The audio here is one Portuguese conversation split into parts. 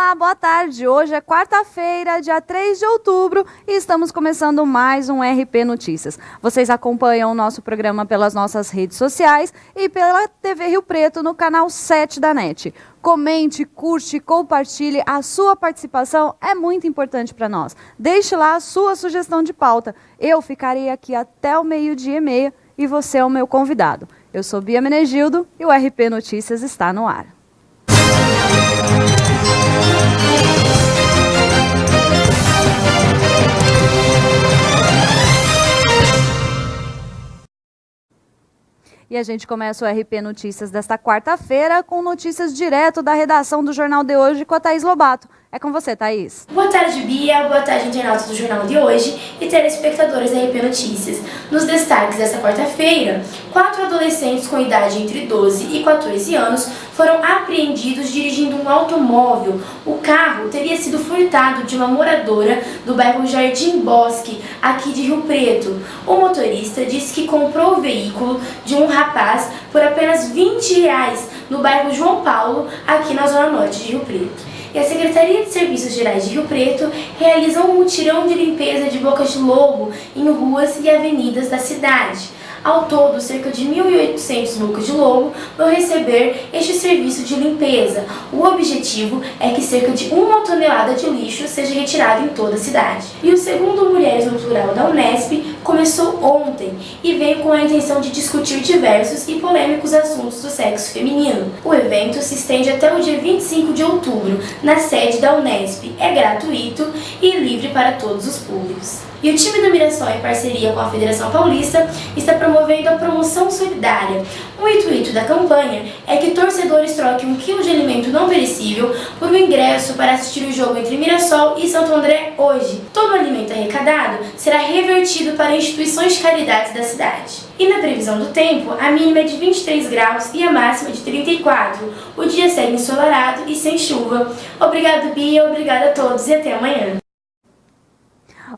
Olá, boa tarde. Hoje é quarta-feira, dia 3 de outubro, e estamos começando mais um RP Notícias. Vocês acompanham o nosso programa pelas nossas redes sociais e pela TV Rio Preto no canal 7 da NET. Comente, curte, compartilhe. A sua participação é muito importante para nós. Deixe lá a sua sugestão de pauta. Eu ficarei aqui até o 12:30 e você é o meu convidado. Eu sou Bia Menegildo e o RP Notícias está no ar. E a gente começa o RP Notícias desta quarta-feira com notícias direto da redação do Jornal de Hoje com a Thaís Lobato. É com você, Thaís. Boa tarde, Bia. Boa tarde, internautas do Jornal de Hoje e telespectadores da RP Notícias. Nos destaques desta quarta-feira, 4 adolescentes com idade entre 12 e 14 anos foram apreendidos dirigindo um automóvel. O carro teria sido furtado de uma moradora do bairro Jardim Bosque, aqui de Rio Preto. O motorista disse que comprou o veículo de um rapaz por apenas R$20 no bairro João Paulo, aqui na zona norte de Rio Preto. E a Secretaria de Serviços Gerais de Rio Preto realiza um mutirão de limpeza de bocas de lobo em ruas e avenidas da cidade. Ao todo, cerca de 1.800 bocas de lobo vão receber este serviço de limpeza. O objetivo é que cerca de 1 tonelada de lixo seja retirado em toda a cidade. E o segundo Mulheres no Plural da Unesp começou ontem e veio com a intenção de discutir diversos e polêmicos assuntos do sexo feminino. O evento se estende até o dia 25 de outubro, na sede da Unesp. É gratuito e livre para todos os públicos. E o time do Mirassol, em parceria com a Federação Paulista, está promovendo a promoção solidária. O intuito da campanha é que torcedores troquem 1 quilo de alimento não perecível por um ingresso para assistir o jogo entre Mirassol e Santo André hoje. Todo o alimento arrecadado será revertido para instituições de caridade da cidade. E na previsão do tempo, a mínima é de 23 graus e a máxima de 34. O dia segue ensolarado e sem chuva. Obrigado, Bia, obrigada a todos e até amanhã.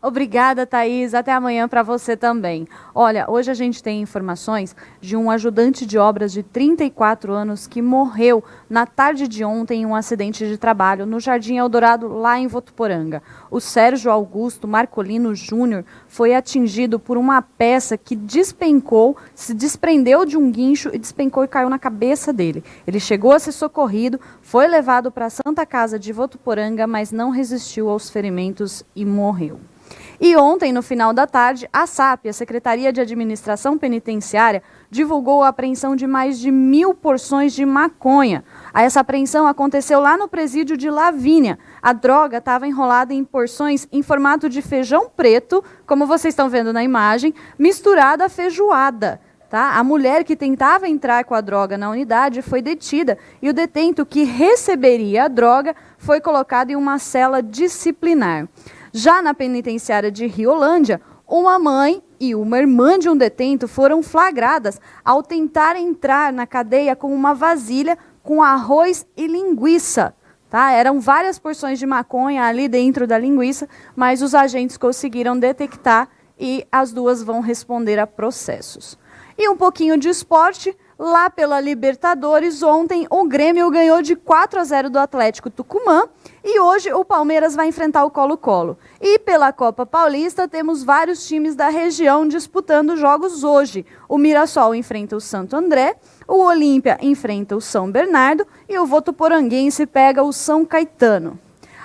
Obrigada, Thaís. Até amanhã para você também. Olha, hoje a gente tem informações de um ajudante de obras de 34 anos que morreu na tarde de ontem em um acidente de trabalho no Jardim Eldorado, lá em Votuporanga. O Sérgio Augusto Marcolino Júnior foi atingido por uma peça que despencou, se desprendeu de um guincho e despencou e caiu na cabeça dele. Ele chegou a ser socorrido, foi levado para a Santa Casa de Votuporanga, mas não resistiu aos ferimentos e morreu. E ontem, no final da tarde, a SAP, a Secretaria de Administração Penitenciária, divulgou a apreensão de mais de 1.000 porções de maconha. Essa apreensão aconteceu lá no presídio de Lavínia. A droga estava enrolada em porções em formato de feijão preto, como vocês estão vendo na imagem, misturada à feijoada. Tá? A mulher que tentava entrar com a droga na unidade foi detida e o detento que receberia a droga foi colocado em uma cela disciplinar. Já na penitenciária de Riolândia, uma mãe e uma irmã de um detento foram flagradas ao tentar entrar na cadeia com uma vasilha com arroz e linguiça. Tá? Eram várias porções de maconha ali dentro da linguiça, mas os agentes conseguiram detectar e as duas vão responder a processos. E um pouquinho de esporte. Lá pela Libertadores, ontem o Grêmio ganhou de 4-0 do Atlético Tucumã e hoje o Palmeiras vai enfrentar o Colo-Colo. E pela Copa Paulista temos vários times da região disputando jogos hoje. O Mirassol enfrenta o Santo André, o Olímpia enfrenta o São Bernardo e o Votuporanguense pega o São Caetano.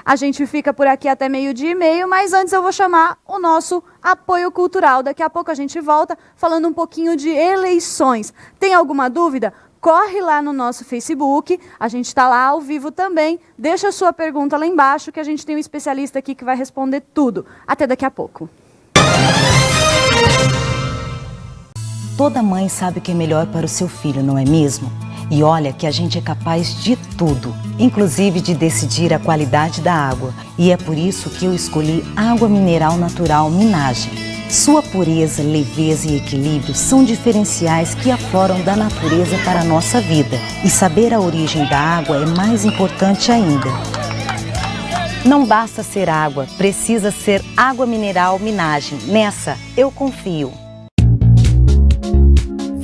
A gente fica por aqui até 12:30, mas antes eu vou chamar o nosso apoio cultural. Daqui a pouco a gente volta falando um pouquinho de eleições. Tem alguma dúvida? Corre lá no nosso Facebook, a gente está lá ao vivo também. Deixa a sua pergunta lá embaixo que a gente tem um especialista aqui que vai responder tudo. Até daqui a pouco. Toda mãe sabe o que é melhor para o seu filho, não é mesmo? E olha que a gente é capaz de tudo, inclusive de decidir a qualidade da água. E é por isso que eu escolhi água mineral natural Minagem. Sua pureza, leveza e equilíbrio são diferenciais que afloram da natureza para a nossa vida. E saber a origem da água é mais importante ainda. Não basta ser água, precisa ser água mineral Minagem. Nessa, eu confio.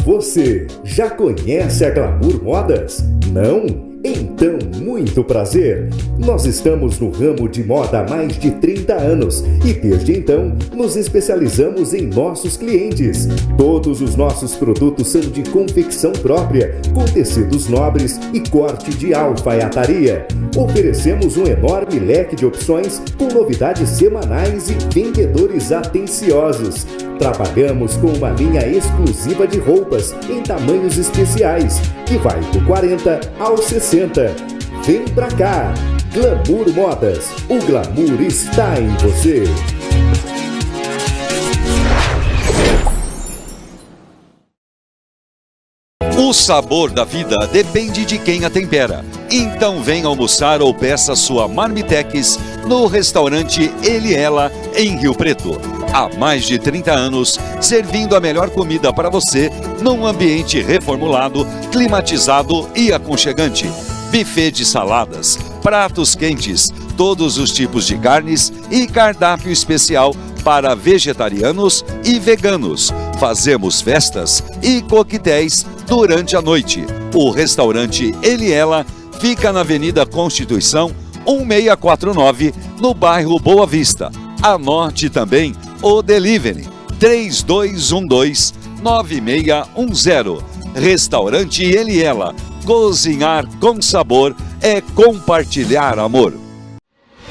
Você já conhece a Glamour Modas? Não? Então, muito prazer! Nós estamos no ramo de moda há mais de 30 anos e desde então nos especializamos em nossos clientes. Todos os nossos produtos são de confecção própria, com tecidos nobres e corte de alfaiataria. Oferecemos um enorme leque de opções com novidades semanais e vendedores atenciosos. Trabalhamos com uma linha exclusiva de roupas em tamanhos especiais, que vai do 40 ao 60. Vem pra cá! Glamour Modas. O glamour está em você. O sabor da vida depende de quem a tempera. Então venha almoçar ou peça sua Marmitex no restaurante Ele e Ela, em Rio Preto. Há mais de 30 anos, servindo a melhor comida para você num ambiente reformulado, climatizado e aconchegante. Buffet de saladas, pratos quentes, todos os tipos de carnes e cardápio especial para vegetarianos e veganos. Fazemos festas e coquetéis durante a noite. O restaurante Ele e Ela fica na Avenida Constituição 1649, no bairro Boa Vista. Anote também o delivery 3212-9610. Restaurante Ele e Ela. Cozinhar com sabor é compartilhar amor.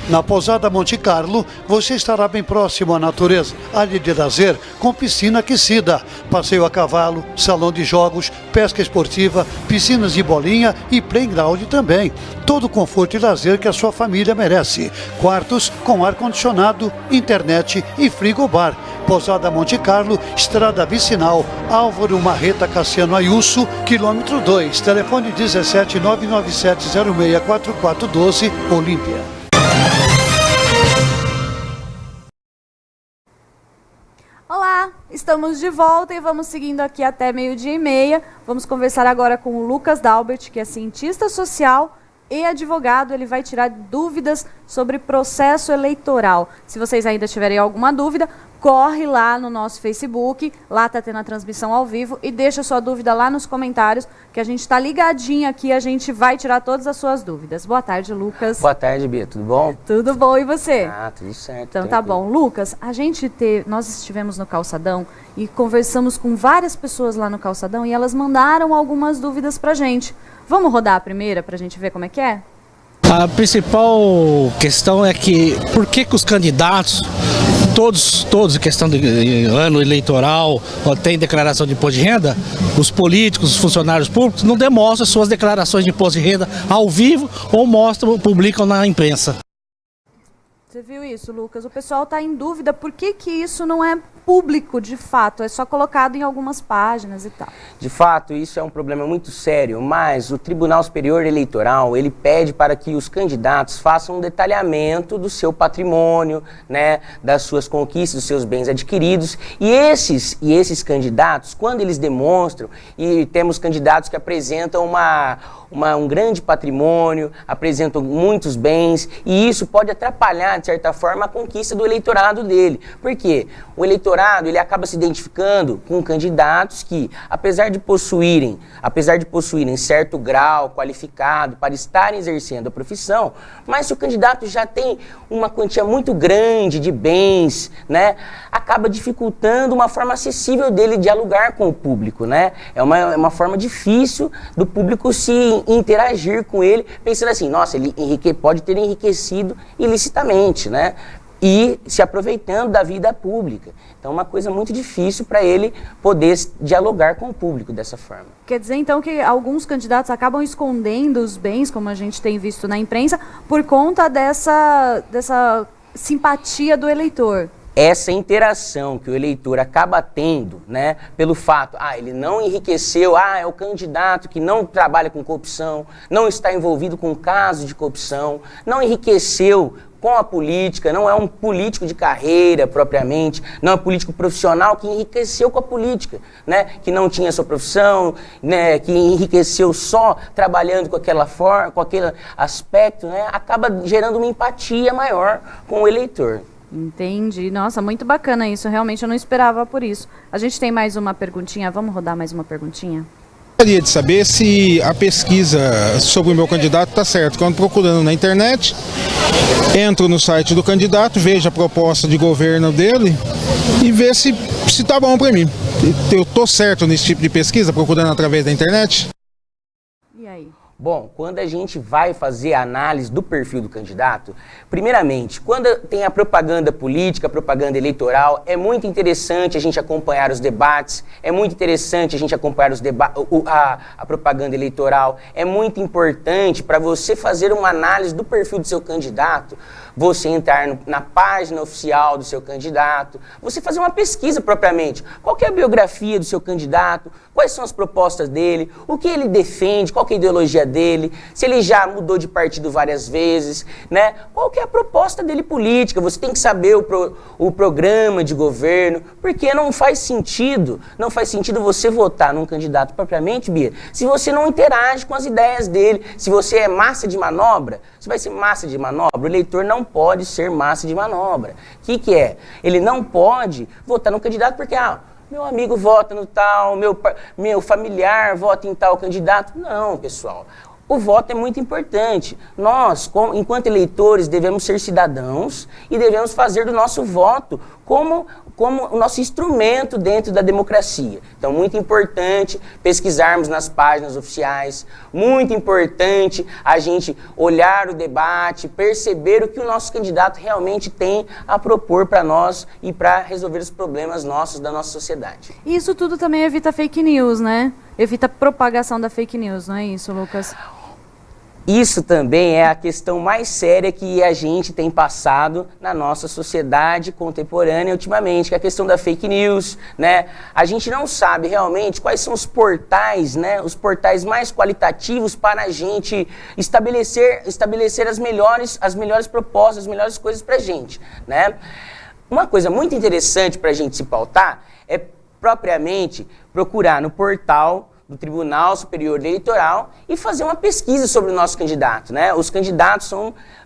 Na Pousada Monte Carlo, você estará bem próximo à natureza. Área de lazer com piscina aquecida, passeio a cavalo, salão de jogos, pesca esportiva, piscinas de bolinha e playground também. Todo o conforto e lazer que a sua família merece. Quartos com ar-condicionado, internet e frigobar. Pousada Monte Carlo, Estrada Vicinal, Álvaro Marreta Cassiano Ayusso, quilômetro 2, telefone 17 997 064412, Olímpia. Olá, estamos de volta e vamos seguindo aqui até 12:30. Vamos conversar agora com o Lucas Dalbert, que é cientista social e advogado. Ele vai tirar dúvidas sobre processo eleitoral. Se vocês ainda tiverem alguma dúvida, corre lá no nosso Facebook, lá está tendo a transmissão ao vivo, e deixa sua dúvida lá nos comentários, que a gente está ligadinho aqui, a gente vai tirar todas as suas dúvidas. Boa tarde, Lucas. Boa tarde, Bia, tudo bom? Tudo bom, e você? Ah, tudo certo. Então tá bom. Lucas, nós estivemos no Calçadão e conversamos com várias pessoas lá no Calçadão e elas mandaram algumas dúvidas pra gente. Vamos rodar a primeira pra gente ver como é que é? A principal questão é que por que os candidatos, todos em questão de ano eleitoral, ou tem declaração de imposto de renda, os políticos, os funcionários públicos não demonstram suas declarações de imposto de renda ao vivo ou publicam na imprensa. Você viu isso, Lucas? O pessoal está em dúvida por que isso não é público de fato, é só colocado em algumas páginas e tal. De fato, isso é um problema muito sério, mas o Tribunal Superior Eleitoral, ele pede para que os candidatos façam um detalhamento do seu patrimônio, né, das suas conquistas, dos seus bens adquiridos, e esses candidatos, quando eles demonstram, e temos candidatos que apresentam um grande patrimônio, apresentam muitos bens, e isso pode atrapalhar, de certa forma, a conquista do eleitorado dele. Por quê? O eleitorado, ele acaba se identificando com candidatos que, apesar de possuírem certo grau qualificado para estarem exercendo a profissão, mas se o candidato já tem uma quantia muito grande de bens, né, acaba dificultando uma forma acessível dele dialogar com o público, né? É uma forma difícil do público se interagir com ele, pensando assim, nossa, ele pode ter enriquecido ilicitamente, né? E se aproveitando da vida pública. Então é uma coisa muito difícil para ele poder dialogar com o público dessa forma. Quer dizer, então, que alguns candidatos acabam escondendo os bens, como a gente tem visto na imprensa, por conta dessa simpatia do eleitor. Essa interação que o eleitor acaba tendo, né, pelo fato, ele não enriqueceu, é o candidato que não trabalha com corrupção, não está envolvido com casos de corrupção, não enriqueceu com a política, não é um político de carreira propriamente, não é um político profissional que enriqueceu com a política, né? Que não tinha sua profissão, né? Que enriqueceu só trabalhando com aquela forma, com aquele aspecto, né? Acaba gerando uma empatia maior com o eleitor. Entendi. Nossa, muito bacana isso. Realmente eu não esperava por isso. A gente tem mais uma perguntinha. Vamos rodar mais uma perguntinha? Gostaria de saber se a pesquisa sobre o meu candidato está certa. Quando procurando na internet, entro no site do candidato, vejo a proposta de governo dele e ver se está bom para mim. Eu estou certo nesse tipo de pesquisa, procurando através da internet? E aí? Bom, quando a gente vai fazer a análise do perfil do candidato, primeiramente, quando tem a propaganda política, a propaganda eleitoral, é muito interessante a gente acompanhar os debates, é muito interessante a gente acompanhar a propaganda eleitoral, é muito importante para você fazer uma análise do perfil do seu candidato, você entrar na página oficial do seu candidato, você fazer uma pesquisa propriamente. Qual que é a biografia do seu candidato? Quais são as propostas dele? O que ele defende? Qual que é a ideologia dele? Se ele já mudou de partido várias vezes, né? Qual que é a proposta dele política? Você tem que saber o programa de governo, porque não faz sentido você votar num candidato propriamente, Bia, se você não interage com as ideias dele, se você é massa de manobra, você vai ser massa de manobra, o eleitor não pode ser massa de manobra. O que é? Ele não pode votar no candidato porque, meu amigo vota no tal, meu familiar vota em tal candidato. Não, pessoal. O voto é muito importante. Nós, enquanto eleitores, devemos ser cidadãos e devemos fazer do nosso voto como o nosso instrumento dentro da democracia. Então, muito importante pesquisarmos nas páginas oficiais, muito importante a gente olhar o debate, perceber o que o nosso candidato realmente tem a propor para nós e para resolver os problemas nossos da nossa sociedade. E isso tudo também evita fake news, né? Evita a propagação da fake news, não é isso, Lucas? Isso também é a questão mais séria que a gente tem passado na nossa sociedade contemporânea ultimamente, que é a questão da fake news, né? A gente não sabe realmente quais são os portais, né? Os portais mais qualitativos para a gente estabelecer as melhores propostas, as melhores coisas para a gente, né? Uma coisa muito interessante para a gente se pautar é propriamente procurar no portal do Tribunal Superior Eleitoral e fazer uma pesquisa sobre o nosso candidato, né? Os candidatos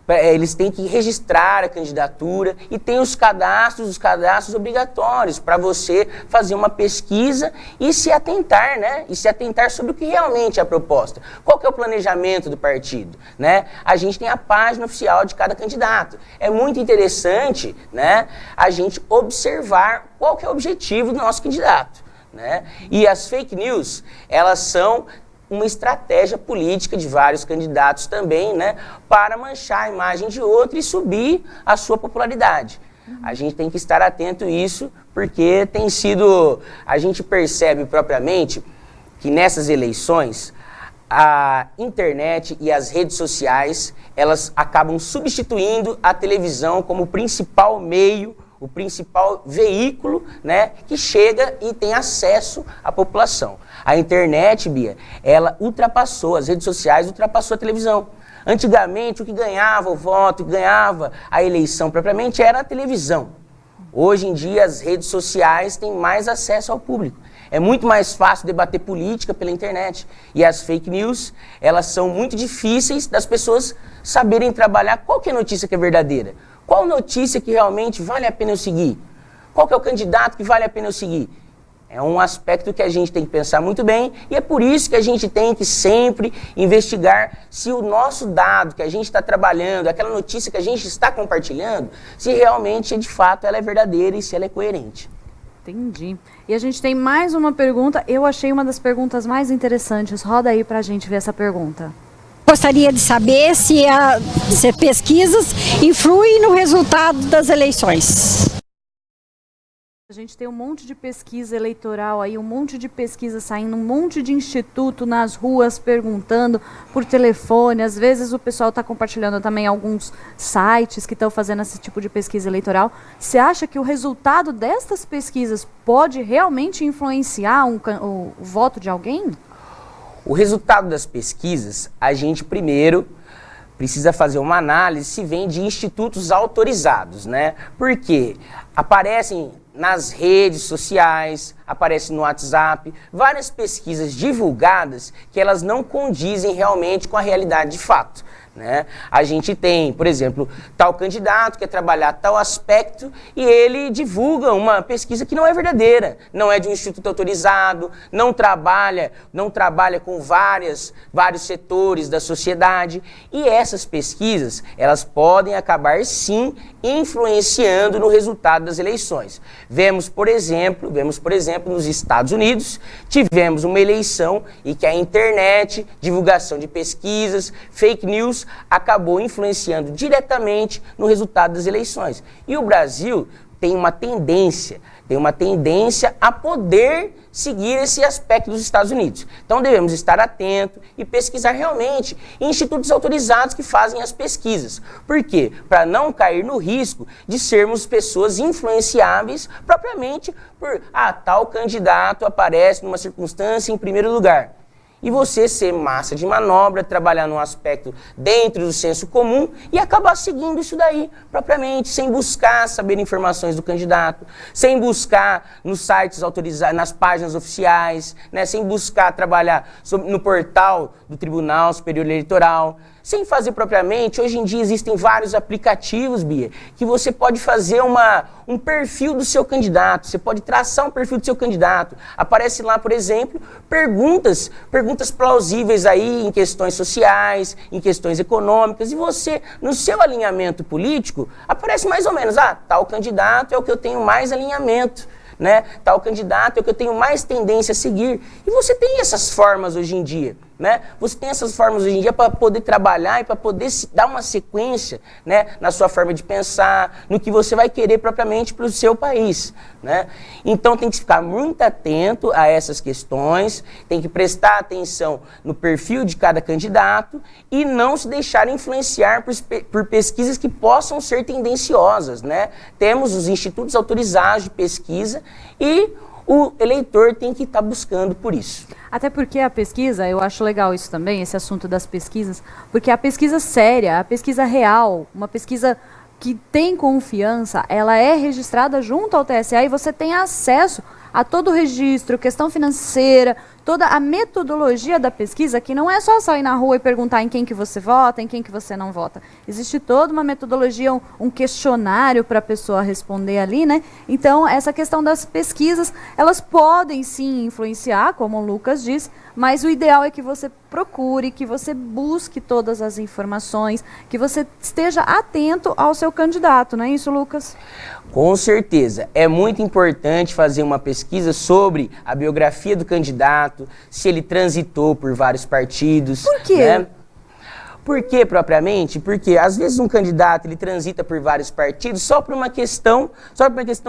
eles têm que registrar a candidatura e tem os cadastros obrigatórios para você fazer uma pesquisa e se atentar, né? E se atentar sobre o que realmente é a proposta. Qual que é o planejamento do partido, né? A gente tem a página oficial de cada candidato. É muito interessante, né, a gente observar qual que é o objetivo do nosso candidato, né? E as fake news, elas são uma estratégia política de vários candidatos também, né, para manchar a imagem de outro e subir a sua popularidade. A gente tem que estar atento a isso, porque a gente percebe propriamente que nessas eleições a internet e as redes sociais, elas acabam substituindo a televisão como principal meio, o principal veículo, né, que chega e tem acesso à população. A internet, Bia, ela ultrapassou, as redes sociais ultrapassou a televisão. Antigamente, o que ganhava o voto, o que ganhava a eleição propriamente era a televisão. Hoje em dia, as redes sociais têm mais acesso ao público. É muito mais fácil debater política pela internet. E as fake news, elas são muito difíceis das pessoas saberem trabalhar qual que é a notícia que é verdadeira. Qual notícia que realmente vale a pena eu seguir? Qual que é o candidato que vale a pena eu seguir? É um aspecto que a gente tem que pensar muito bem e é por isso que a gente tem que sempre investigar se o nosso dado que a gente está trabalhando, aquela notícia que a gente está compartilhando, se realmente, de fato, ela é verdadeira e se ela é coerente. Entendi. E a gente tem mais uma pergunta. Eu achei uma das perguntas mais interessantes. Roda aí para a gente ver essa pergunta. Gostaria de saber se pesquisas influem no resultado das eleições. A gente tem um monte de pesquisa eleitoral aí, um monte de pesquisa saindo, um monte de instituto nas ruas perguntando por telefone. Às vezes o pessoal está compartilhando também alguns sites que estão fazendo esse tipo de pesquisa eleitoral. Você acha que o resultado destas pesquisas pode realmente influenciar o voto de alguém? O resultado das pesquisas, a gente primeiro precisa fazer uma análise se vem de institutos autorizados, né? Porque aparecem nas redes sociais, aparecem no WhatsApp, várias pesquisas divulgadas que elas não condizem realmente com a realidade de fato, né? A gente tem, por exemplo, tal candidato quer trabalhar tal aspecto e ele divulga uma pesquisa que não é verdadeira, não é de um instituto autorizado, não trabalha com vários setores da sociedade, e essas pesquisas, elas podem acabar sim influenciando no resultado das eleições. Vemos, por exemplo, nos Estados Unidos, tivemos uma eleição e que a internet, divulgação de pesquisas, fake news, acabou influenciando diretamente no resultado das eleições. E o Brasil tem uma tendência a poder seguir esse aspecto dos Estados Unidos. Então devemos estar atentos e pesquisar realmente em institutos autorizados que fazem as pesquisas. Por quê? Para não cair no risco de sermos pessoas influenciáveis propriamente por, tal candidato aparece numa circunstância em primeiro lugar. E você ser massa de manobra, trabalhar num aspecto dentro do senso comum e acabar seguindo isso daí propriamente, sem buscar saber informações do candidato, sem buscar nos sites autorizados, nas páginas oficiais, né, sem buscar trabalhar no portal do Tribunal Superior Eleitoral, sem fazer propriamente. Hoje em dia existem vários aplicativos, Bia, que você pode fazer um perfil do seu candidato, você pode traçar um perfil do seu candidato. Aparece lá, por exemplo, perguntas plausíveis aí em questões sociais, em questões econômicas, e você, no seu alinhamento político, aparece mais ou menos, tal candidato é o que eu tenho mais alinhamento, né? Tal candidato é o que eu tenho mais tendência a seguir. E você tem essas formas hoje em dia, né? Você tem essas formas hoje em dia para poder trabalhar e para poder dar uma sequência, né, na sua forma de pensar, no que você vai querer propriamente para o seu país, né? Então tem que ficar muito atento a essas questões, tem que prestar atenção no perfil de cada candidato e não se deixar influenciar por pesquisas que possam ser tendenciosas, né? Temos os institutos autorizados de pesquisa e o eleitor tem que estar buscando por isso. Até porque a pesquisa, eu acho legal isso também, esse assunto das pesquisas, porque a pesquisa séria, a pesquisa real, uma pesquisa que tem confiança, ela é registrada junto ao TSE e você tem acesso a todo o registro, questão financeira, toda a metodologia da pesquisa, que não é só sair na rua e perguntar em quem que você vota, em quem que você não vota. Existe toda uma metodologia, um questionário para a pessoa responder ali, né? Então, essa questão das pesquisas, elas podem sim influenciar, como o Lucas disse, mas o ideal é que você procure, que você busque todas as informações, que você esteja atento ao seu candidato, não é isso, Lucas? Com certeza. É muito importante fazer uma pesquisa sobre a biografia do candidato, se ele transitou por vários partidos. Por quê? Né? Por quê, propriamente? Porque, às vezes, um candidato ele transita por vários partidos só por uma questão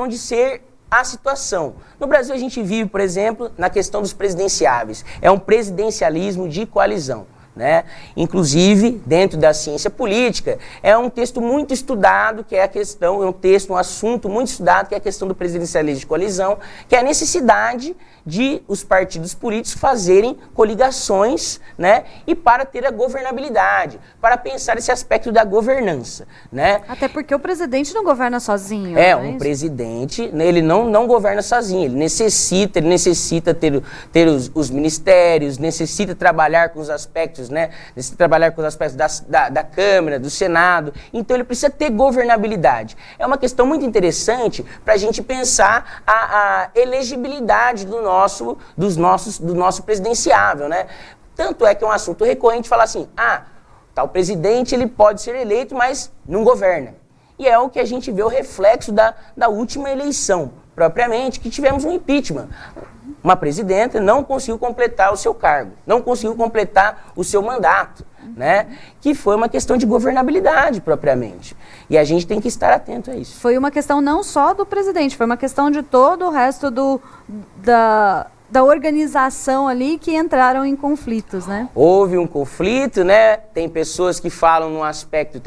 de ser a situação. No Brasil, a gente vive, por exemplo, na questão dos presidenciáveis. É um presidencialismo de coalizão, né? Inclusive, dentro da ciência política, é um texto muito estudado, que é a questão, um assunto muito estudado, que é a questão do presidencialismo de coalizão, que é a necessidade de os partidos políticos fazerem coligações, né? E para ter a governabilidade, para pensar esse aspecto da governança, né? Até porque o presidente não governa sozinho. Um presidente, né, ele não governa sozinho, ele necessita ter os ministérios, necessita trabalhar com os aspectos, né? Necessita trabalhar com os aspectos da Câmara, do Senado, então ele precisa ter governabilidade. É uma questão muito interessante para a gente pensar a elegibilidade do nosso presidenciável, né? Tanto é que é um assunto recorrente falar assim, tal presidente ele pode ser eleito, mas não governa. E é o que a gente vê o reflexo da última eleição, propriamente, que tivemos um impeachment. Uma presidenta não conseguiu completar o seu cargo, não conseguiu completar o seu mandato, né? Que foi uma questão de governabilidade, propriamente. E a gente tem que estar atento a isso. Foi uma questão não só do presidente, foi uma questão de todo o resto da organização ali que entraram em conflitos, né? Houve um conflito, né? Tem pessoas que falam no aspecto,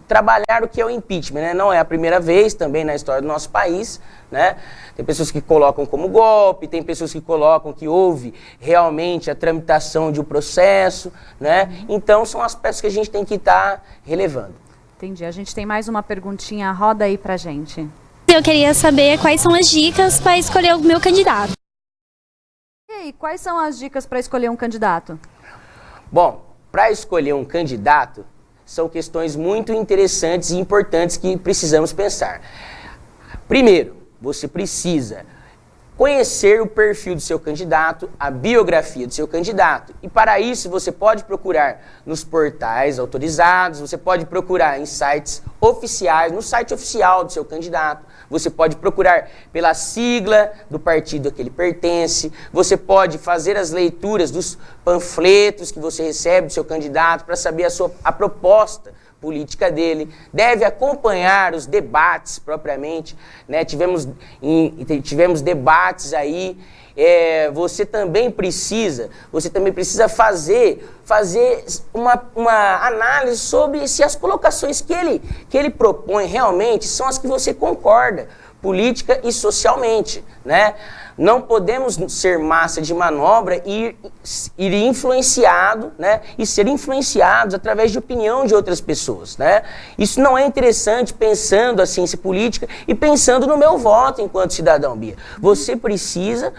trabalhar o que é o impeachment, né? Não é a primeira vez também na história do nosso país, né? Tem pessoas que colocam como golpe, tem pessoas que colocam que houve realmente a tramitação de um processo, né? Então são aspectos que a gente tem que estar relevando. Entendi. A gente tem mais uma perguntinha, roda aí pra gente. Eu queria saber quais são as dicas para escolher o meu candidato. E aí, quais são as dicas para escolher um candidato? Bom, para escolher um candidato, são questões muito interessantes e importantes que precisamos pensar. Primeiro, você precisa conhecer o perfil do seu candidato, a biografia do seu candidato. E para isso você pode procurar nos portais autorizados, você pode procurar em sites oficiais, no site oficial do seu candidato, você pode procurar pela sigla do partido a que ele pertence, você pode fazer as leituras dos panfletos que você recebe do seu candidato para saber a proposta política dele, deve acompanhar os debates propriamente, né? Tivemos debates aí, você também precisa fazer uma análise sobre se as colocações que ele propõe realmente são as que você concorda, política e socialmente, né? Não podemos ser massa de manobra e ir influenciado, né? E ser influenciados através de opinião de outras pessoas, né? Isso não é interessante pensando a ciência política e pensando no meu voto enquanto cidadão, Bia. Você precisa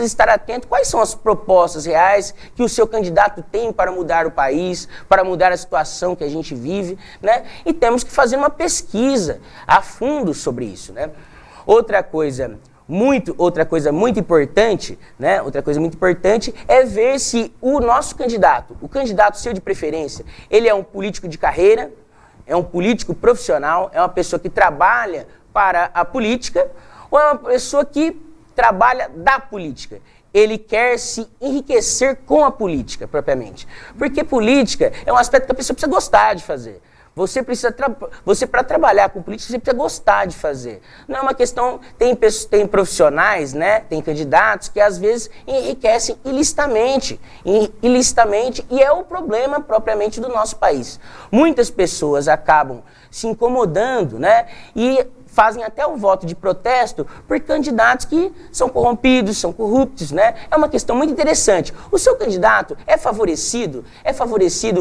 estar atento quais são as propostas reais que o seu candidato tem para mudar o país, para mudar a situação que a gente vive, né? E temos que fazer uma pesquisa a fundo sobre isso, né? Outra coisa muito importante, né? Outra coisa muito importante é ver se o nosso candidato, o candidato seu de preferência, ele é um político de carreira, é um político profissional, é uma pessoa que trabalha para a política ou é uma pessoa que trabalha da política. Ele quer se enriquecer com a política, propriamente. Porque política é um aspecto que a pessoa precisa gostar de fazer. Você para trabalhar com política, você precisa gostar de fazer. Não é uma questão, tem profissionais, né, tem candidatos que às vezes enriquecem ilicitamente, e é o problema propriamente do nosso país. Muitas pessoas acabam se incomodando, né, e fazem até o voto de protesto por candidatos que são corrompidos, são corruptos, né? É uma questão muito interessante. O seu candidato é favorecido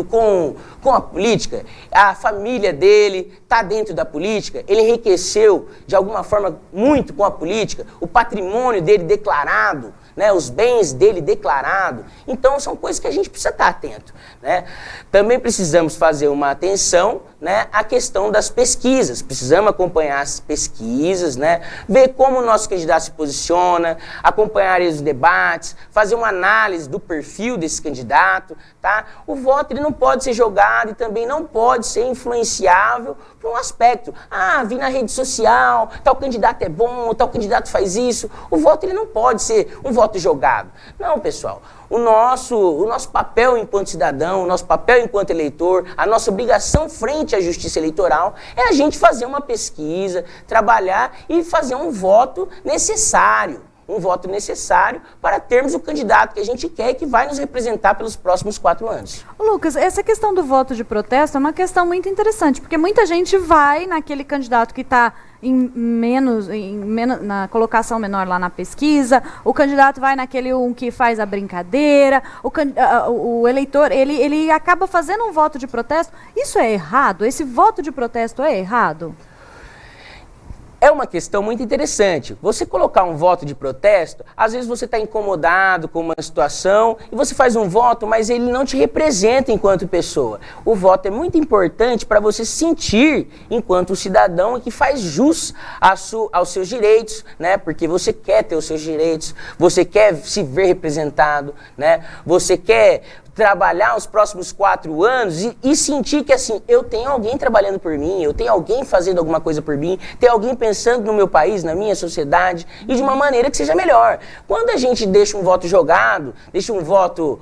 com a política? A família dele está dentro da política? Ele enriqueceu de alguma forma muito com a política? O patrimônio dele declarado, né, os bens dele declarados. Então, são coisas que a gente precisa estar atento, né? Também precisamos fazer uma atenção, né, à questão das pesquisas. Precisamos acompanhar as pesquisas, né, ver como o nosso candidato se posiciona, acompanhar os debates, fazer uma análise do perfil desse candidato, tá? O voto ele não pode ser jogado e também não pode ser influenciável por um aspecto. Ah, vi na rede social, tal candidato é bom, tal candidato faz isso. O voto ele não pode ser um voto jogado. Não, pessoal. O nosso papel enquanto cidadão, o nosso papel enquanto eleitor, a nossa obrigação frente à justiça eleitoral é a gente fazer uma pesquisa, trabalhar e fazer um voto necessário. Um voto necessário para termos o candidato que a gente quer e que vai nos representar pelos próximos 4 anos. Lucas, essa questão do voto de protesto é uma questão muito interessante, porque muita gente vai naquele candidato que está na colocação menor lá na pesquisa, o candidato vai naquele que faz a brincadeira, o eleitor, ele acaba fazendo um voto de protesto. Isso é errado? Esse voto de protesto é errado? É uma questão muito interessante. Você colocar um voto de protesto, às vezes você está incomodado com uma situação e você faz um voto, mas ele não te representa enquanto pessoa. O voto é muito importante para você sentir enquanto cidadão e que faz jus aos seus direitos, né? Porque você quer ter os seus direitos, você quer se ver representado, né? Você quer trabalhar os próximos 4 anos e sentir que assim, eu tenho alguém trabalhando por mim, eu tenho alguém fazendo alguma coisa por mim, tem alguém pensando no meu país, na minha sociedade, e de uma maneira que seja melhor. Quando a gente deixa um voto jogado, deixa um voto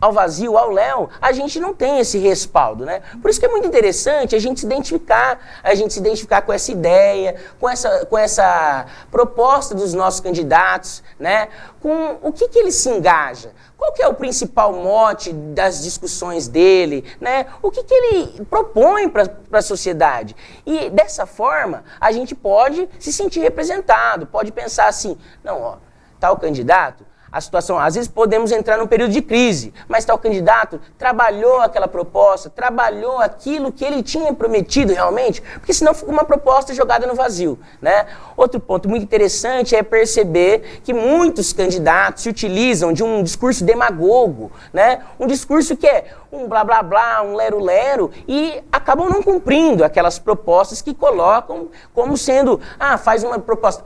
ao vazio, ao léu, a gente não tem esse respaldo, né? Por isso que é muito interessante a gente se identificar com essa ideia, com essa proposta dos nossos candidatos, né? Com o que ele se engaja, qual que é o principal mote das discussões dele, né? O que ele propõe para a sociedade. E dessa forma, a gente pode se sentir representado, pode pensar assim, não, ó, tal candidato, a situação, às vezes podemos entrar num período de crise, mas tal candidato trabalhou aquela proposta, trabalhou aquilo que ele tinha prometido realmente, porque senão fica uma proposta jogada no vazio, né? Outro ponto muito interessante é perceber que muitos candidatos se utilizam de um discurso demagogo, né? Um discurso que é um blá blá blá, um lero lero, e acabam não cumprindo aquelas propostas que colocam como sendo, faz uma proposta,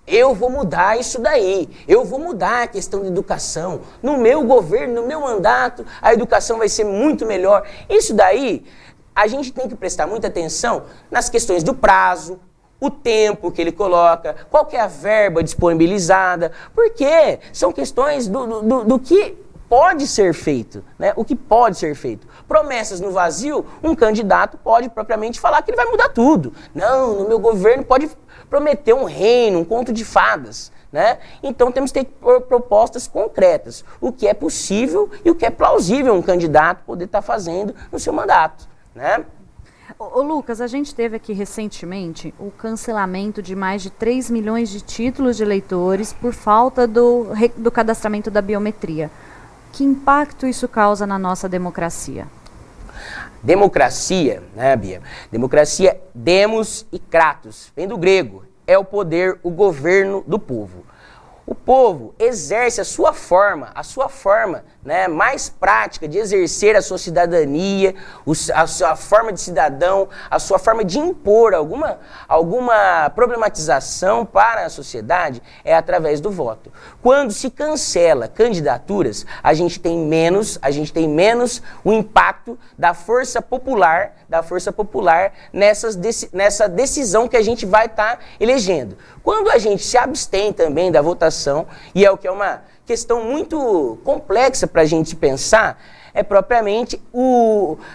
eu vou mudar isso daí, eu vou mudar a questão de educação, no meu governo, no meu mandato, a educação vai ser muito melhor. Isso daí, a gente tem que prestar muita atenção nas questões do prazo, o tempo que ele coloca, qual que é a verba disponibilizada, porque são questões do que pode ser feito, né? O que pode ser feito. Promessas no vazio, um candidato pode propriamente falar que ele vai mudar tudo. Não, no meu governo pode prometer um reino, um conto de fadas, né? Então temos que ter propostas concretas, o que é possível e o que é plausível um candidato poder estar fazendo no seu mandato, né? Ô Lucas, a gente teve aqui recentemente o cancelamento de mais de 3 milhões de títulos de eleitores por falta do cadastramento da biometria. Que impacto isso causa na nossa democracia? Democracia, né, Bia? Democracia, demos e kratos, vem do grego, é o poder, o governo do povo. O povo exerce a sua forma, né, mais prática de exercer a sua cidadania, a sua forma de cidadão, a sua forma de impor alguma problematização para a sociedade é através do voto. Quando se cancela candidaturas, a gente tem menos o impacto da força popular nessa decisão que a gente vai estar elegendo. Quando a gente se abstém também da votação, e é o que é uma questão muito complexa para a gente pensar, é propriamente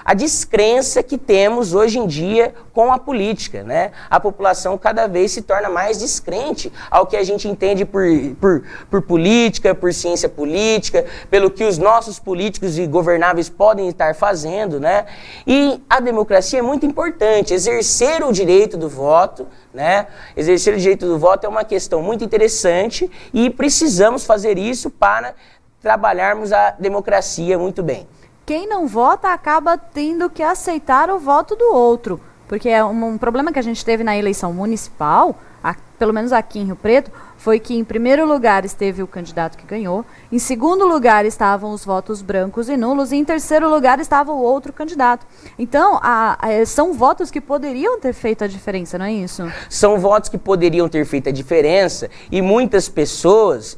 a descrença que temos hoje em dia com a política, né? A população cada vez se torna mais descrente ao que a gente entende por política, por ciência política, pelo que os nossos políticos e governáveis podem estar fazendo, né? E a democracia é muito importante, exercer o direito do voto, né? Exercer o direito do voto é uma questão muito interessante e precisamos fazer isso para trabalharmos a democracia muito bem. Quem não vota acaba tendo que aceitar o voto do outro, porque é um problema que a gente teve na eleição municipal, pelo menos aqui em Rio Preto, foi que em primeiro lugar esteve o candidato que ganhou, em segundo lugar estavam os votos brancos e nulos, e em terceiro lugar estava o outro candidato. Então, são votos que poderiam ter feito a diferença, não é isso? São votos que poderiam ter feito a diferença e muitas pessoas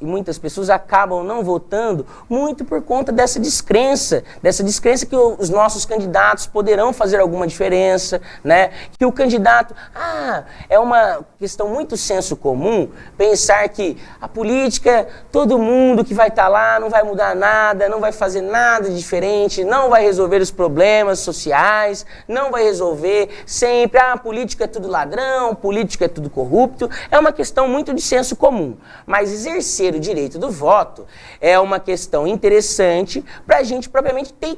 acabam não votando muito por conta dessa descrença que os nossos candidatos poderão fazer alguma diferença, né? Que o candidato, é uma questão muito senso comum pensar que a política, todo mundo que vai estar lá não vai mudar nada, não vai fazer nada de diferente, não vai resolver os problemas sociais, não vai resolver sempre, a política é tudo ladrão, política é tudo corrupto. É uma questão muito de senso comum. Mas exercer o direito do voto é uma questão interessante para a gente propriamente ter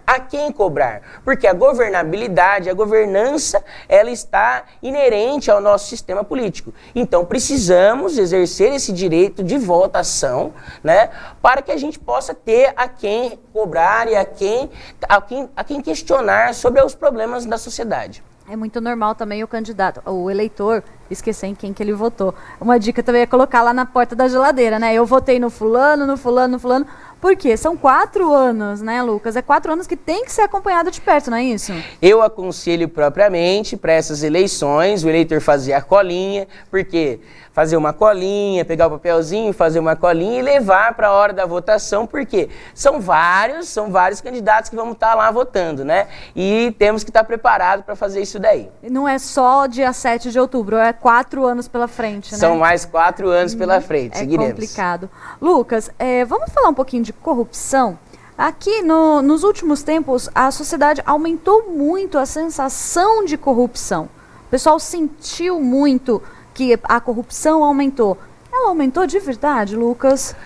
a quem cobrar. Porque a governabilidade, a governança, ela está inerente ao nosso sistema político. Então precisamos exercer esse direito de votação, né, para que a gente possa ter a quem cobrar e a quem questionar sobre os problemas da sociedade. É muito normal também o eleitor, esquecer em quem que ele votou. Uma dica também é colocar lá na porta da geladeira, né? Eu votei no fulano, no fulano, no fulano. Por quê? São 4 anos, né, Lucas? É 4 anos que tem que ser acompanhado de perto, não é isso? Eu aconselho propriamente para essas eleições o eleitor fazer a colinha, porque fazer uma colinha, pegar o papelzinho, fazer uma colinha e levar para a hora da votação, porque são vários candidatos que vamos estar lá votando, né? E temos que estar preparados para fazer isso daí. Não é só dia 7 de outubro, é 4 anos pela frente, né? São mais 4 anos pela frente, seguiremos. É complicado. Lucas, vamos falar um pouquinho de corrupção? Aqui, nos últimos tempos, a sociedade aumentou muito a sensação de corrupção. O pessoal sentiu muito que a corrupção aumentou. Ela aumentou de verdade, Lucas?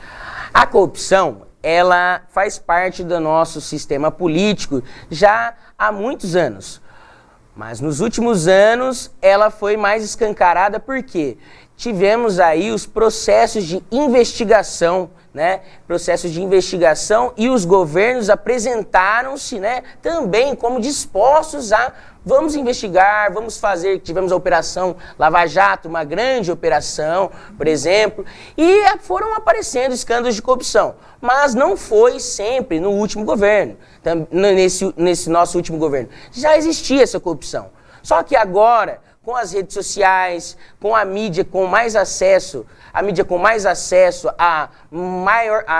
A corrupção, ela faz parte do nosso sistema político já há muitos anos. Mas nos últimos anos ela foi mais escancarada porque tivemos aí os processos de investigação, né? Processos de investigação, e os governos apresentaram-se, né, também como dispostos a vamos investigar, vamos fazer. Tivemos a Operação Lava Jato, uma grande operação, por exemplo, e foram aparecendo escândalos de corrupção. Mas não foi sempre no último governo, nesse nosso último governo. Já existia essa corrupção. Só que agora, com as redes sociais, com a mídia com mais acesso, a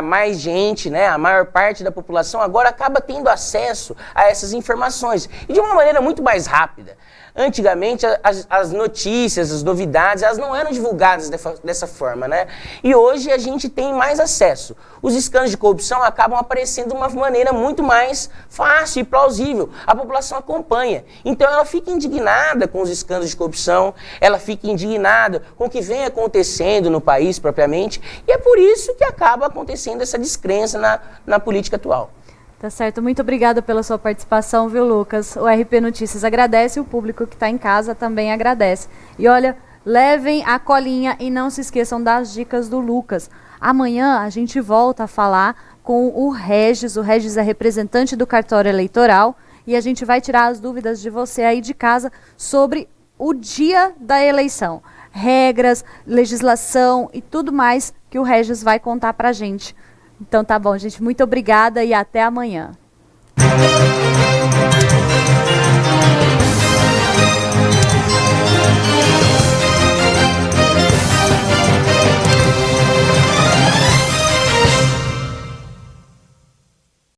mais gente, né, a maior parte da população agora acaba tendo acesso a essas informações e de uma maneira muito mais rápida. Antigamente, as notícias, as novidades, elas não eram divulgadas dessa forma, né? E hoje a gente tem mais acesso. Os escândalos de corrupção acabam aparecendo de uma maneira muito mais fácil e plausível. A população acompanha. Então ela fica indignada com os escândalos de corrupção, ela fica indignada com o que vem acontecendo no país propriamente, e é por isso que acaba acontecendo essa descrença na política atual. Tá certo, muito obrigada pela sua participação, viu, Lucas? O RP Notícias agradece e o público que está em casa também agradece. E olha, levem a colinha e não se esqueçam das dicas do Lucas. Amanhã a gente volta a falar com o Regis é representante do cartório eleitoral, e a gente vai tirar as dúvidas de você aí de casa sobre o dia da eleição. Regras, legislação e tudo mais que o Regis vai contar pra gente. Então tá bom, gente. Muito obrigada e até amanhã.